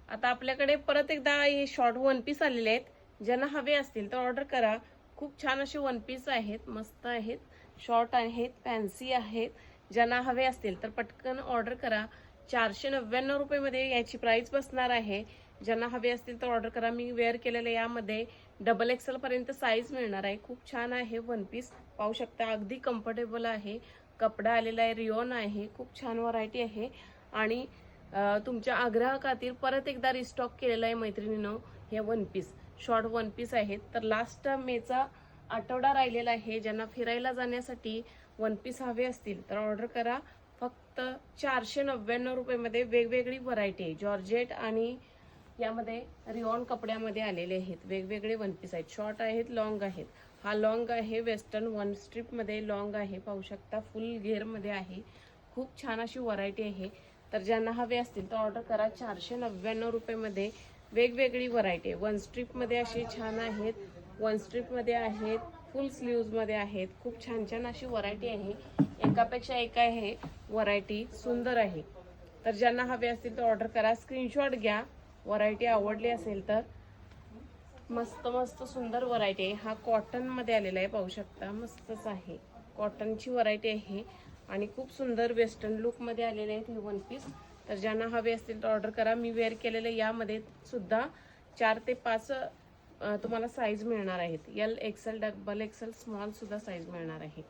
आता आपल्याकडे परत एकदा हे शॉर्ट वन पीस आलेले आहेत. ज्यांना हवे असतील तर ऑर्डर करा. खूप छान असे वन पीस आहेत, मस्त आहेत, शॉर्ट आहेत, फॅन्सी आहेत. ज्यांना हवे असतील तर पटकन ऑर्डर करा. 499 रुपये याची प्राइस बसणार आहे. ज्यांना हवे असतील तर ऑर्डर करा. मी वेअर केलेल्या यामध्ये डबल एक्सेल पर्यंत साईज मिळणार आहे. खूप छान आहे वन पीस, पाहू शकता. अगदी कम्फर्टेबल आहे. कपडा आलेला आहे, रिओन आहे. खूप छान व्हरायटी आहे आणि तुमच्या आग्रह खातीर परत एकदा रिस्टॉक केलेला आहे मैत्रिणींनो. हे one piece short one piece आहेत. तर लास्ट मेचा आठवडा राहिलेला आहे. ज्यांना फिरायला जाण्यासाठी वन पीस हवे असतील तर ऑर्डर करा. फक्त 499 रुपये वेगवेगळी व्हरायटी आहे. जॉर्जेट आणि यामध्ये रिओन कपड्यामध्ये आलेले आहेत. वेगवेगळे वन पीस आहेत. शॉर्ट आहेत, लॉंग आहेत. हा लॉंग आहे, वेस्टर्न वन स्ट्रिप मध्ये लॉंग आहे, पाहू शकता. फुल घेर मध्ये आहे. खूप छान अशी व्हरायटी आहे. तर ज्यांना हवे असतील तर ऑर्डर करा. 499 रुपये वेगवेगळी व्हरायटी आहे. वन स्ट्रिप मध्ये अशी छान आहेत, वन स्ट्रिप मध्ये आहेत, फुल स्लीव्ज मध्ये आहेत. खूप छान छान अशी व्हरायटी आहे. एकापेक्षा एक आहे व्हरायटी, सुंदर आहे. तर ज्यांना हवे असतील तर ऑर्डर करा. स्क्रीनशॉट घ्या. व्हरायटी आवडली असेल तर. मस्त मस्त सुंदर व्हरायटी आहे. हा कॉटन मध्ये आलेला आहे, पाहू शकता. मस्तच आहे, कॉटनची व्हरायटी आहे आणि खूप सुंदर वेस्टर्न लुक मध्ये आलेले आहेत हे वन पीस. तर ज्यांना हवे असतील तर ऑर्डर करा. मी वेअर केलेले यामध्ये सुद्धा 4 ते 5 तुम्हाला साईज मिळणार आहेत. L XL, double XL, small सुद्धा साईज मिळणार आहे.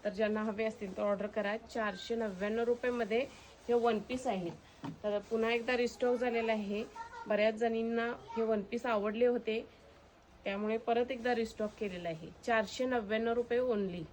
तर ज्यांना हवे असतील तर ऑर्डर करा. 499 रुपये हे वन पीस आहेत. तर पुन्हा एकदा रिस्टॉक झालेला आहे. बऱ्याच जणींना हे वन पीस आवडले होते, त्यामुळे परत एकदा रिस्टॉक केलेला आहे. 499 रुपये ओनली.